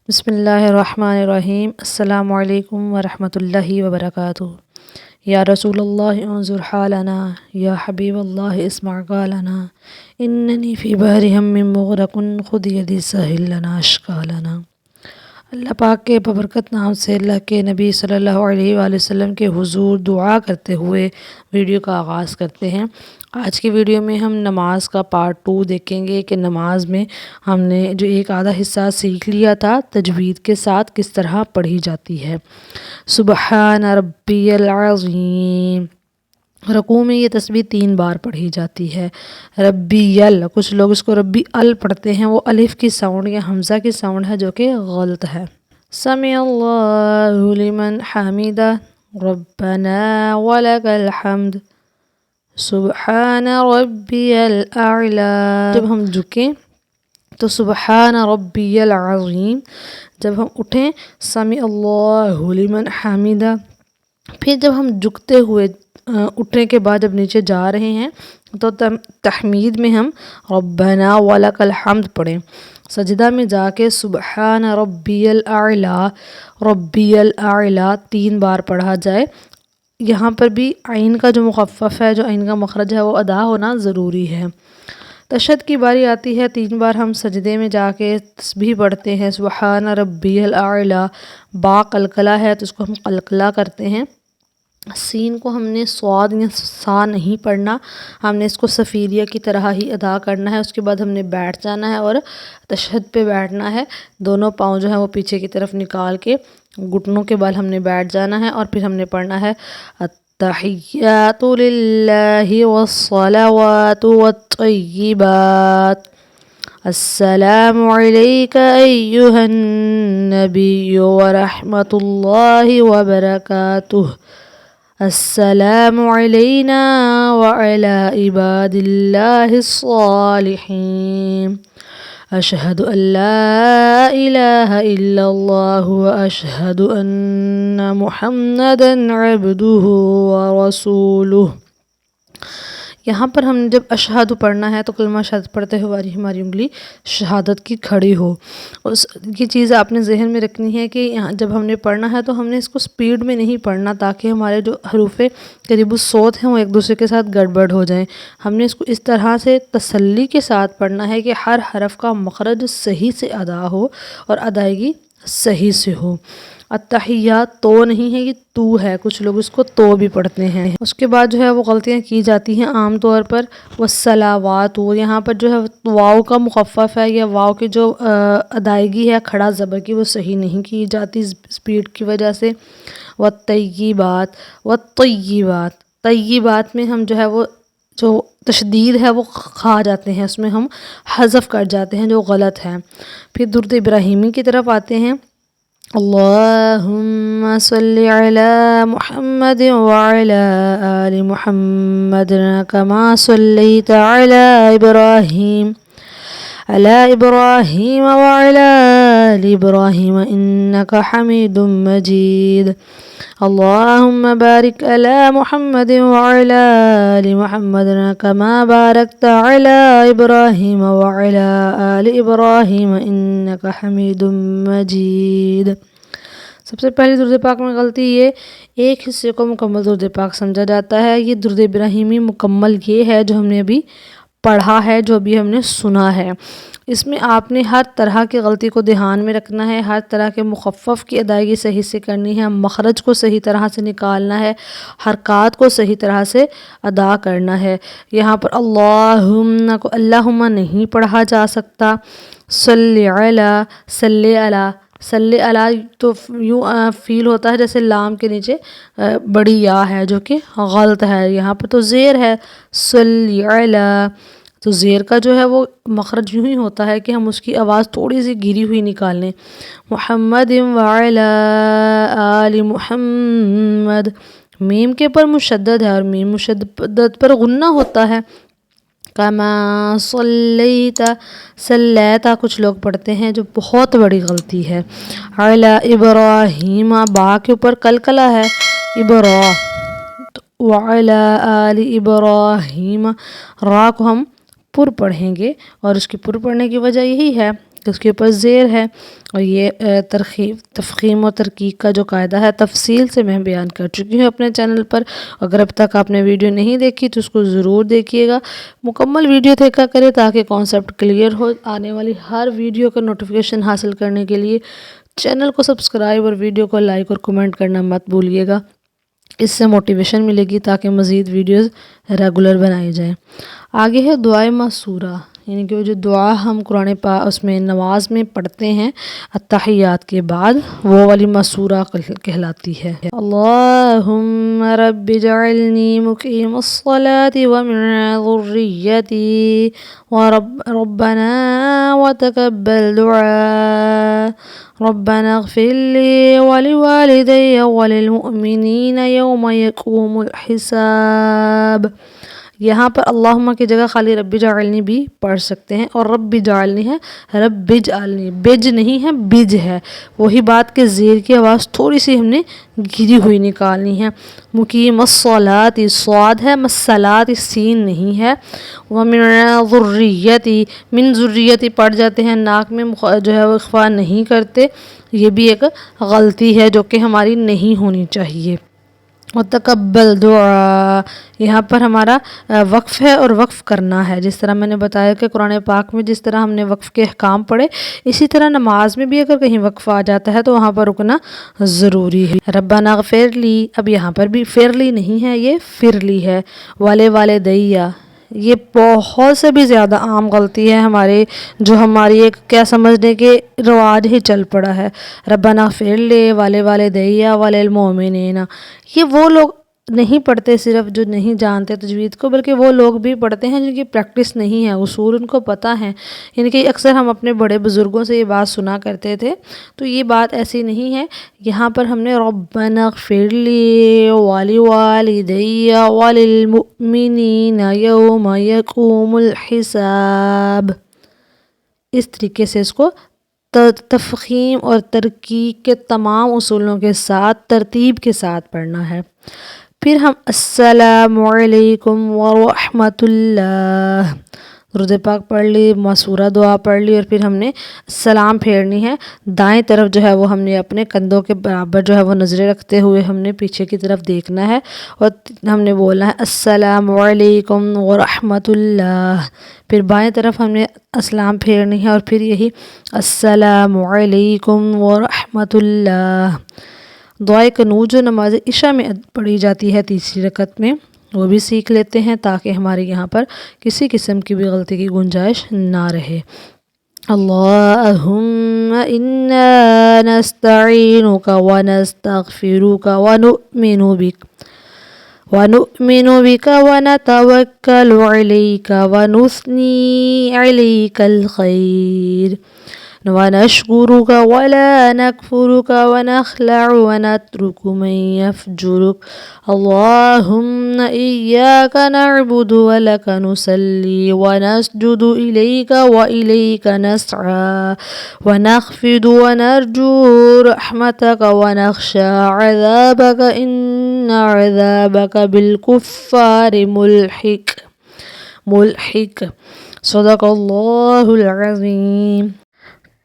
بسم اللہ الرحمن الرحیم۔ السلام علیکم ورحمۃ اللہ وبرکاتہ۔ یا رسول اللہ انظر حالنا، یا حبیب اللہ اسمع قالنا، اننی فی بحر ہم مغرق خذ یدی سہل لنا اشکالنا۔ اللہ پاک کے ببرکت نام سے اللہ کے نبی صلی اللہ علیہ وآلہ وسلم کے حضور دعا کرتے ہوئے ویڈیو کا آغاز کرتے ہیں۔ آج کی ویڈیو میں ہم نماز کا پارٹ 2 دیکھیں گے کہ نماز میں ہم نے جو ایک آدھا حصہ سیکھ لیا تھا تجوید کے ساتھ کس طرح پڑھی جاتی ہے۔ سبحان ربی العظیم، رکوع میں یہ تسبیح 3 بار پڑھی جاتی ہے۔ ربی ال، کچھ لوگ اس کو ربی ال پڑھتے ہیں، وہ الف کی ساؤنڈ یا حمزہ کی ساؤنڈ ہے جو کہ غلط ہے۔ سمع اللہ لمن حمدہ، ربنا ولک الحمد، سبحان ربی الاعلی۔ جب ہم جھکیں تو سبحان ربی العظیم، جب ہم اٹھیں سمع اللہ لمن حمدہ۔ پھر جب ہم جھکتے ہوئے اٹھنے کے بعد جب نیچے جا رہے ہیں تو تحمید میں ہم ربنا ولک الحمد پڑھیں۔ سجدہ میں جا کے سبحان ربی الاعلی، ربی الاعلی 3 بار پڑھا جائے۔ یہاں پر بھی عین کا جو مخفف ہے، جو عین کا مخرج ہے، وہ ادا ہونا ضروری ہے۔ تشہد کی باری آتی ہے، 3 بار ہم سجدے میں جا کے تسبیح پڑھتے ہیں سبحان ربی الاعلی۔ با قلقلہ ہے تو اس کو ہم قلقلہ کرتے ہیں۔ سین کو ہم نے صاد یا سا نہیں پڑھنا، ہم نے اس کو صفیریہ کی طرح ہی ادا کرنا ہے۔ اس کے بعد ہم نے بیٹھ جانا ہے اور تشہد پہ بیٹھنا ہے۔ دونوں پاؤں جو ہیں وہ پیچھے کی طرف نکال کے گھٹنوں کے بل ہم نے بیٹھ جانا ہے، اور پھر ہم نے پڑھنا ہے التحیات للہ والصلوات والطیبات، السلام علیک ایہا النبی ورحمۃ اللہ وبرکاتہ، السلام علینا وعلی عباد اللہ الصالحین، اشہد ان لا الہ الا اللہ واشہد ان محمدا عبدہ ورسولہ۔ یہاں پر ہم نے جب اشہد پڑھنا ہے تو کلمہ شہادت پڑھتے ہوئے ہماری انگلی شہادت کی کھڑی ہو۔ یہ چیز آپ نے ذہن میں رکھنی ہے کہ یہاں جب ہم نے پڑھنا ہے تو ہم نے اس کو سپیڈ میں نہیں پڑھنا، تاکہ ہمارے جو حروف قریب الصوت ہیں وہ ایک دوسرے کے ساتھ گڑبڑ ہو جائیں۔ ہم نے اس کو اس طرح سے تسلی کے ساتھ پڑھنا ہے کہ ہر حرف کا مخرج صحیح سے ادا ہو اور ادائیگی صحیح سے ہو۔ التحیات تو نہیں ہے، یہ تو ہے، کچھ لوگ اس کو تو بھی پڑھتے ہیں۔ اس کے بعد جو ہے وہ غلطیاں کی جاتی ہیں عام طور پر، والصلوات، یہاں پر جو ہے واو کا مخفف ہے یا واو کی جو ادائیگی ہے کھڑا زبر کی، وہ صحیح نہیں کی جاتی سپیڈ کی وجہ سے۔ والطیبات، والطیبات، طیبات میں ہم جو ہے وہ جو تشدید ہے وہ کھا جاتے ہیں، اس میں ہم حذف کر جاتے ہیں جو غلط ہے۔ پھر درود ابراہیمی کی طرف آتے ہیں۔ اللہم صلی علی محمد وعلی آل محمد کما صلیت علی ابراہیم وعلی آل ابراہیم انک حمید مجید، اللہم بارک علی محمد وعلی آل محمد کما بارکت علی ابراہیم وعلی آل ابراہیم انک حمید مجید۔ سب سے پہلی درود پاک میں غلطی یہ ایک حصے کو مکمل درود پاک سمجھا جاتا ہے۔ یہ درود ابراہیمی مکمل یہ ہے جو ہم نے ابھی پڑھا ہے، جو ابھی ہم نے سنا ہے۔ اس میں آپ نے ہر طرح کی غلطی کو دھیان میں رکھنا ہے، ہر طرح کے مخفف کی ادائیگی صحیح سے کرنی ہے، مخرج کو صحیح طرح سے نکالنا ہے، حرکات کو صحیح طرح سے ادا کرنا ہے۔ یہاں پر اللہم کو اللہم نہیں پڑھا جا سکتا۔ صلی علی، صلی علی، صلی علی تو یوں فیل ہوتا ہے جیسے لام کے نیچے بڑی یا ہے، جو کہ غلط ہے۔ یہاں پر تو زیر ہے، صلی علی، تو زیر کا جو ہے وہ مخرج یوں ہی ہوتا ہے کہ ہم اس کی آواز تھوڑی سی گری ہوئی نکال لیں۔ محمد وعلی آل محمد، میم کے پر مشدد ہے اور میم مشدد پر غنہ ہوتا ہے۔ کما صلیت، صلیت کچھ لوگ پڑھتے ہیں جو بہت بڑی غلطی ہے۔ علی ابراہیم، با کے اوپر قلقلہ ہے، وعلی آل ابراہیم، را کو ہم پر پڑھیں گے، اور اس کی پر پڑھنے کی وجہ یہی ہے کہ اس کے اوپر زیر ہے، اور یہ تفخیم و ترقیق کا جو قاعدہ ہے تفصیل سے میں بیان کر چکی ہوں اپنے چینل پر۔ اگر اب تک آپ نے ویڈیو نہیں دیکھی تو اس کو ضرور دیکھیے گا، مکمل ویڈیو دیکھا کرے تاکہ کانسیپٹ کلیئر ہو۔ آنے والی ہر ویڈیو کا نوٹیفیکیشن حاصل کرنے کے لیے چینل کو سبسکرائب اور ویڈیو کو لائک اور کمنٹ کرنا مت بھولیے گا، اس سے موٹیویشن ملے گی تاکہ مزید ویڈیوز ریگولر بنائی جائیں۔ آگے ہے دعائے مسورہ، یعنی کہ وہ جو دعا ہم قرآن پاک اس میں نماز میں پڑھتے ہیں التحیات کے بعد، وہ والی مسورہ کہلاتی ہے۔ اللہم رب اجعلنی مقیم الصلاة ومن ذریتی ربنا وتقبل دعاء ربنا اغفر لی ولوالدی وللمؤمنین یوم یقوم الحساب۔ یہاں پر اللہم کی جگہ خالی رب اجعلنی بھی پڑھ سکتے ہیں، اور رب اجعلنی ہے، رب اجعلنی، بج نہیں ہے بج ہے، وہی بات کہ زیر کی آواز تھوڑی سی ہم نے گری ہوئی نکالنی ہے۔ مقیم الصلاۃ، صاد ہے، مسلات سین نہیں ہے۔ ومن ذریتی، من ذریتی پڑھ جاتے ہیں، ناک میں جو ہے وہ اخفا نہیں کرتے، یہ بھی ایک غلطی ہے جو کہ ہماری نہیں ہونی چاہیے۔ وتقبل دعا، یہاں پر ہمارا وقف ہے اور وقف کرنا ہے، جس طرح میں نے بتایا کہ قرآن پاک میں جس طرح ہم نے وقف کے احکام پڑھے، اسی طرح نماز میں بھی اگر کہیں وقف آ جاتا ہے تو وہاں پر رکنا ضروری ہے۔ ربنا اغفر لی، اب یہاں پر بھی فرلی نہیں ہے، یہ فرلی ہے۔ والدیہ، یہ بہت سے بھی زیادہ عام غلطی ہے جو ہماری ایک کیا سمجھنے کے رواج ہی چل پڑا ہے۔ ربنا اغفر لی والدیہ وللمؤمنین، یہ وہ لوگ نہیں پڑھتے صرف جو نہیں جانتے تجوید کو، بلکہ وہ لوگ بھی پڑھتے ہیں جن کی پریکٹس نہیں ہے، اصول ان کو پتہ ہیں، یعنی کہ اکثر ہم اپنے بڑے بزرگوں سے یہ بات سنا کرتے تھے، تو یہ بات ایسی نہیں ہے۔ یہاں پر ہم نے ربنا اغفر لی ولوالدی وللمؤمنین یوم یقوم الحساب، اس طریقے سے اس کو تفخیم اور ترقیق کے تمام اصولوں کے ساتھ ترتیب کے ساتھ پڑھنا ہے۔ پھر ہم السلام علیکم ورحمۃ اللہ، درود پاک پڑھ لی، مسورہ دعا پڑھ لی، اور پھر ہم نے سلام پھیرنی ہے۔ دائیں طرف جو ہے وہ ہم نے اپنے کندھوں کے برابر جو ہے وہ نظریں رکھتے ہوئے ہم نے پیچھے کی طرف دیکھنا ہے، اور ہم نے بولنا ہے السلام علیکم ورحمۃ اللہ۔ پھر بائیں طرف ہم نے سلام پھیرنی ہے، اور پھر یہی السلام علیکم ورحمۃ اللہ۔ دعائے قنوت جو نماز عشاء میں پڑھی جاتی ہے تیسری رکعت میں، وہ بھی سیکھ لیتے ہیں تاکہ ہمارے یہاں پر کسی قسم کی بھی غلطی کی گنجائش نہ رہے۔ اللہم انا نستعینک ونستغفرک ونؤمن بک ونتوکل علیک ونثنی علیک الخیر ونشکرک ولا نکفرک ونخلع ونترک من یفجرک اللہم ایاک نعبد ولک نصلی ونسجد الیک والیک نسعی ونخفض ونرجو رحمتک ونخشى عذابک ان عذابک بالکفار ملحق۔ صدق اللہ العظیم۔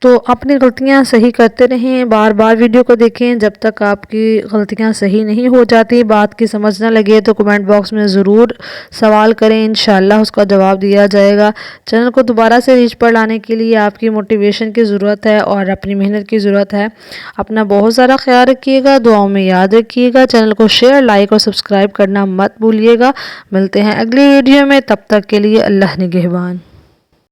تو اپنی غلطیاں صحیح کرتے رہیں، بار بار ویڈیو کو دیکھیں، جب تک آپ کی غلطیاں صحیح نہیں ہو جاتی، بات کی سمجھ نہ لگے تو کمنٹ باکس میں ضرور سوال کریں، انشاءاللہ اس کا جواب دیا جائے گا۔ چینل کو دوبارہ سے ریچ پر لانے کے لیے آپ کی موٹیویشن کی ضرورت ہے اور اپنی محنت کی ضرورت ہے۔ اپنا بہت سارا خیال رکھیے گا، دعاؤں میں یاد رکھیے گا، چینل کو شیئر، لائک اور سبسکرائب کرنا مت بھولیے گا۔ ملتے ہیں اگلی ویڈیو میں، تب تک کے لیے اللہ نگہبان۔